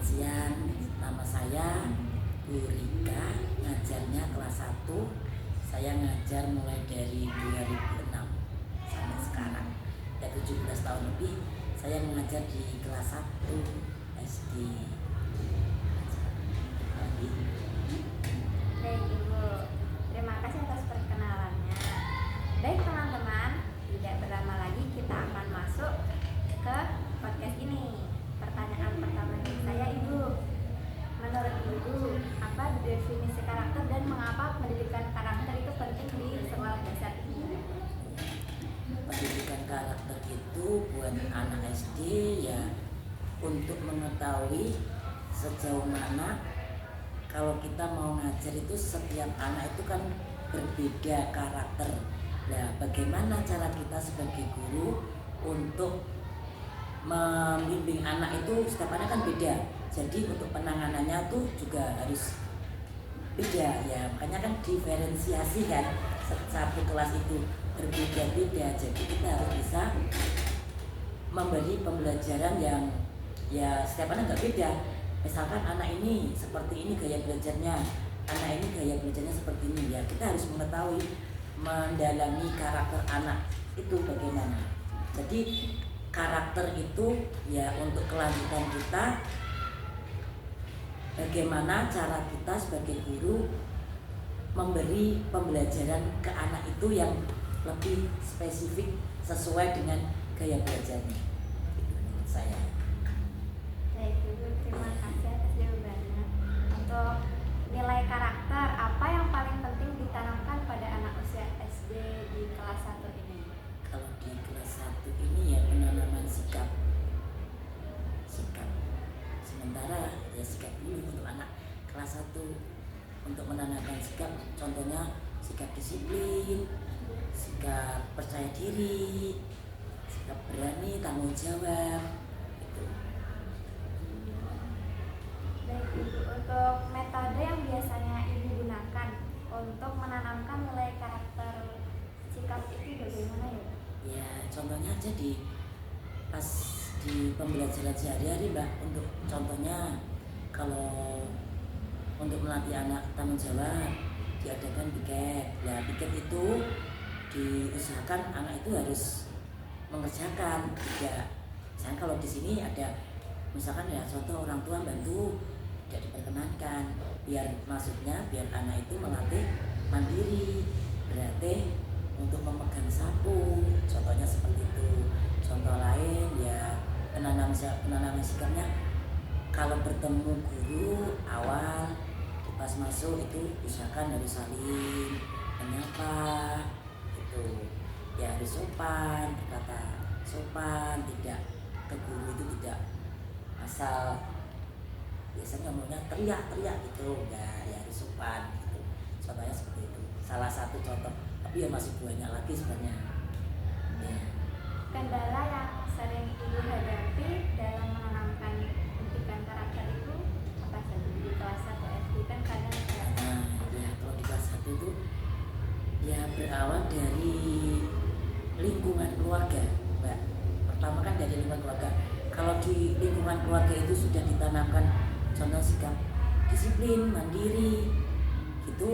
siang, nama saya Bu Rika, ngajarnya kelas 1. Saya ngajar mulai dari 2006 sampai sekarang. Ya 17 tahun lebih saya mengajar di kelas 1 SD. Baik Ibu, terima kasih atas perkenalannya. Baik teman-teman, tidak berlama lagi kita akan masuk ke podcast ini. Pertanyaan pertama dari saya, Ibu, menurut Ibu, apa definisi karakter dan mengapa pendidikan karakter itu penting di sekolah dasar ini? Pendidikan karakter itu buat anak SD ya untuk mengetahui sejauh mana kalau kita mau ngajar itu setiap anak itu kan berbeda karakter. Nah, bagaimana cara kita sebagai guru untuk membimbing anak itu setiap anak kan beda. Jadi untuk penanganannya tuh juga harus beda ya. Makanya kan diferensiasi kan, satu kelas itu berbeda-beda. Jadi kita harus bisa memberi pembelajaran yang ya setiap anak nggak beda. Misalkan anak ini seperti ini gaya belajarnya, anak ini gaya belajarnya seperti ini ya. Kita harus mengetahui, mendalami karakter anak itu bagaimana. Jadi karakter itu ya untuk kelanjutan kita, bagaimana cara kita sebagai guru memberi pembelajaran ke anak itu yang lebih spesifik sesuai dengan gaya belajarnya. Itu menurut saya. Baik Ibu, terima kasih atas jawabannya. Untuk nilai karakter, apa yang paling penting ditanamkan pada anak usia SD di kelas 1 ini? Kalau di kelas 1 ini ya penanaman sikap. Sementara ya sikap dulu untuk anak kelas 1. Untuk menanamkan sikap, contohnya sikap disiplin, sikap percaya diri, sikap berani, tanggung jawab gitu. Baik Ibu, untuk metode yang biasanya Ibu gunakan untuk menanamkan nilai karakter sikap itu bagaimana ya? Ya contohnya aja pas di pembelajaran sehari-hari Mbak. Untuk contohnya kalau untuk melatih anak tanggung jawab diadakan piket. Ya piket itu diusahakan anak itu harus mengerjakan. Tidak, misalnya kalau di sini ada misalkan ya contoh orang tua bantu, tidak diperkenankan. Maksudnya biar anak itu melatih mandiri, berarti untuk memegang sapu, contohnya seperti itu. Contoh lain ya penanaman sikapnya, kalau bertemu guru awal pas masuk itu usahakan harus saling menyapa gitu ya, harus sopan, berkata sopan, tidak ke guru itu tidak asal biasanya ngomongnya teriak-teriak gitu ya harus sopan gitu. Contohnya seperti itu, salah satu contoh, tapi ya masih banyak lagi sebenarnya ya. Kendala yang sering Ibu hadapi dalam menanamkan pendidikan karakter itu apa saja di kelas 1 SD kan kadang ada. Ya kalau di kelas 1 itu ya berawal dari lingkungan keluarga Mbak. Pertama kan dari lingkungan keluarga. Kalau di lingkungan keluarga itu sudah ditanamkan contoh sikap disiplin, mandiri itu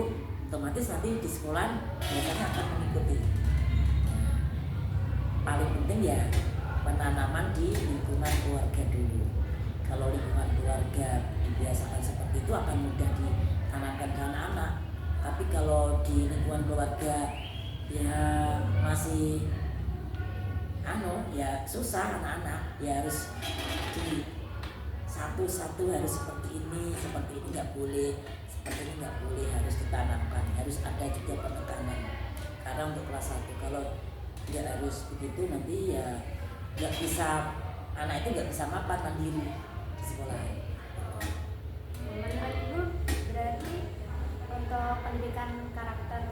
otomatis nanti di sekolah biasanya akan mengikuti. Paling penting ya penanaman di lingkungan keluarga dulu. Kalau lingkungan keluarga dibiasakan seperti itu akan mudah ditanamkan ke anak-anak. Tapi kalau di lingkungan keluarga ya masih ya susah, anak-anak ya harus di satu-satu harus seperti ini nggak boleh, seperti ini nggak boleh, harus ditanamkan, harus ada juga penekanan. Karena untuk kelas 1 kalau nggak harus begitu nanti ya nggak bisa, anak itu nggak bisa mapan mandiri di sekolah. Menurut Ibu, berarti untuk pendidikan karakter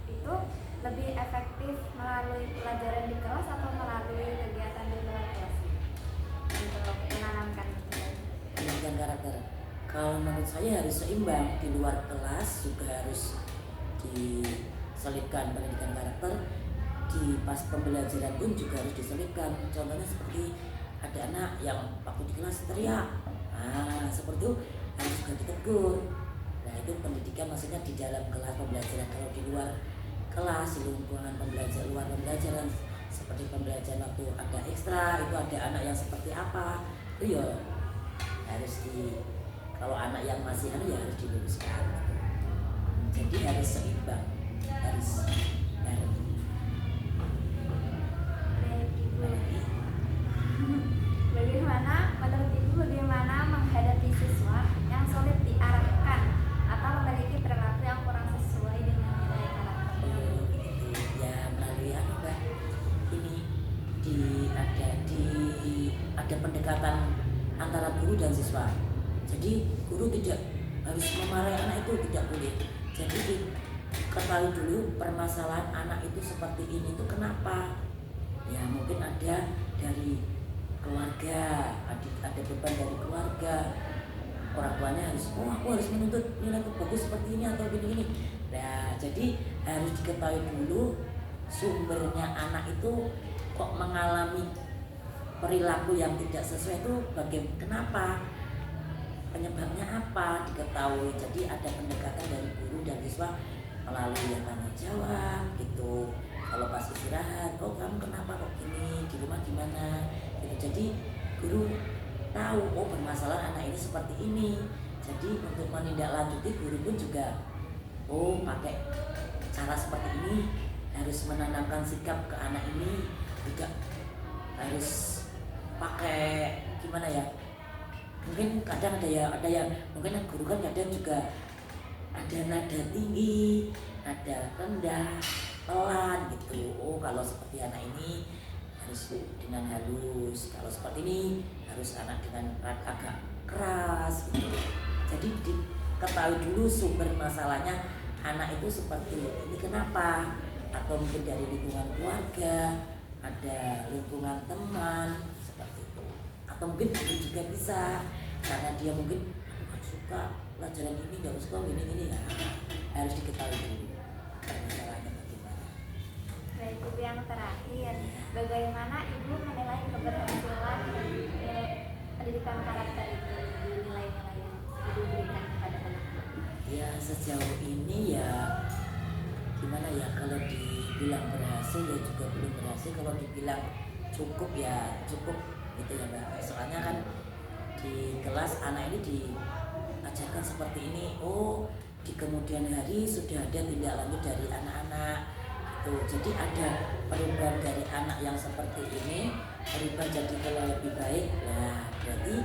itu lebih efektif melalui pelajaran di kelas atau melalui kegiatan di luar kelas untuk menanamkan Pendidikan karakter, kalau menurut saya harus seimbang, di luar kelas juga harus diselipkan pendidikan karakter, di pas pembelajaran pun juga harus diselipkan. Contohnya seperti ada anak yang waktu di kelas teriak, nah seperti itu harus juga ditegur. Nah itu pendidikan maksudnya di dalam kelas pembelajaran. Kalau di luar kelas, di lingkungan pembelajaran, luar pembelajaran seperti pembelajaran waktu ada ekstra, itu ada anak yang seperti apa, itu ya harus kalau anak yang masih ya harus diluruskan gitu. Jadi harus seimbang, harus bareng. Bagaimana menurut Ibu, bagaimana menghadapi siswa yang sulit diarahkan atau memiliki perilaku yang kurang sesuai dengan nilai karakternya? Ya melalui apa ini ada pendekatan antara guru dan siswa. Jadi guru tidak harus memarahi anak itu, tidak boleh. Jadi ketahui dulu permasalahan anak itu seperti ini itu kenapa. Ya mungkin ada dari keluarga, ada beban dari keluarga, orang tuanya harus aku harus menuntut nilai bagus seperti ini atau gini. Nah jadi harus diketahui dulu sumbernya anak itu kok mengalami perilaku yang tidak sesuai itu kenapa, penyebabnya apa diketahui. Jadi ada pendekatan dari guru dan siswa melalui yang tanya jawab gitu. Kalau pas istirahat, oh kamu kenapa kok gini, di rumah gimana gitu. Jadi guru tahu oh permasalahan anak ini seperti ini. Jadi untuk menindaklanjuti guru pun juga pakai cara seperti ini, harus menanamkan sikap ke anak ini, juga harus pakai gimana ya, mungkin kadang ada yang mungkin guru kan kadang juga ada nada tinggi, nada rendah, pelan gitu. Oh kalau seperti anak ini harus dengan halus, kalau seperti ini harus anak dengan agak keras gitu. Jadi diketahui dulu sumber masalahnya anak itu seperti ini kenapa, atau mungkin dari lingkungan keluarga, ada lingkungan teman seperti itu, atau mungkin guru juga bisa karena dia mungkin nggak suka pelajaran ini, nggak suka gini ya, harus diketahui dulu permasalahannya bagaimana. Baik, Ibu, yang terakhir, bagaimana Ibu menilai keberhasilan pendidikan karakter itu di nilai-nilai yang Ibu berikan kepada anak-anak? Ya sejauh ini ya gimana ya, kalau dibilang berhasil ya juga belum berhasil, kalau dibilang cukup ya cukup gitu ya Mbak. Soalnya kan di kelas anak ini diajarkan seperti ini, oh di kemudian hari sudah ada tindak lanjut dari anak-anak gitu. Jadi ada perubahan dari anak yang seperti ini berubah jadi kalau lebih baik. Nah berarti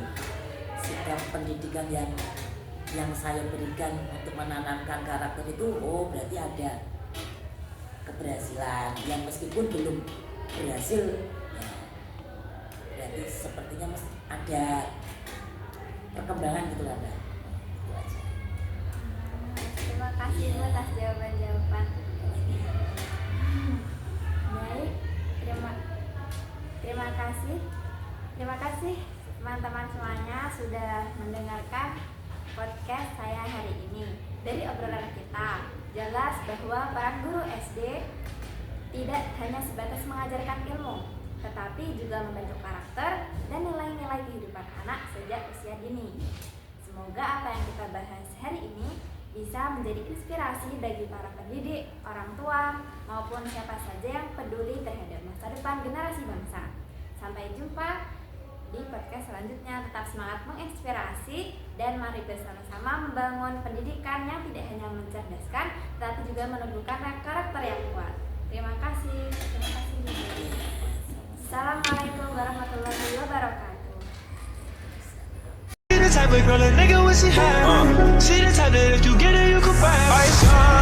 sikap pendidikan yang saya berikan untuk menanamkan karakter itu berarti ada keberhasilan, yang meskipun belum berhasil ya, berarti sepertinya ada perkembangan gitu lah Mbak. Itu aja. Terima kasih Bu atas jawaban-jawaban. Baik, terima kasih teman-teman semuanya sudah mendengarkan podcast saya hari ini. Dari obrolan kita jelas bahwa peran guru SD tidak hanya sebatas mengajarkan ilmu, tetapi juga membentuk karakter dan nilai-nilai kehidupan anak sejak usia dini. Semoga apa yang kita bahas hari ini bisa menjadi inspirasi bagi para pendidik, orang tua, maupun siapa saja yang peduli terhadap masa depan generasi bangsa. Sampai jumpa di podcast selanjutnya. Tetap semangat menginspirasi dan mari bersama-sama membangun pendidikan yang tidak hanya mencerdaskan, tetapi juga menumbuhkan karakter yang kuat. Terima kasih. Assalamualaikum warahmatullahi wabarakatuh. Type of girl a nigga wish he had. She the type that if you get her, you can find.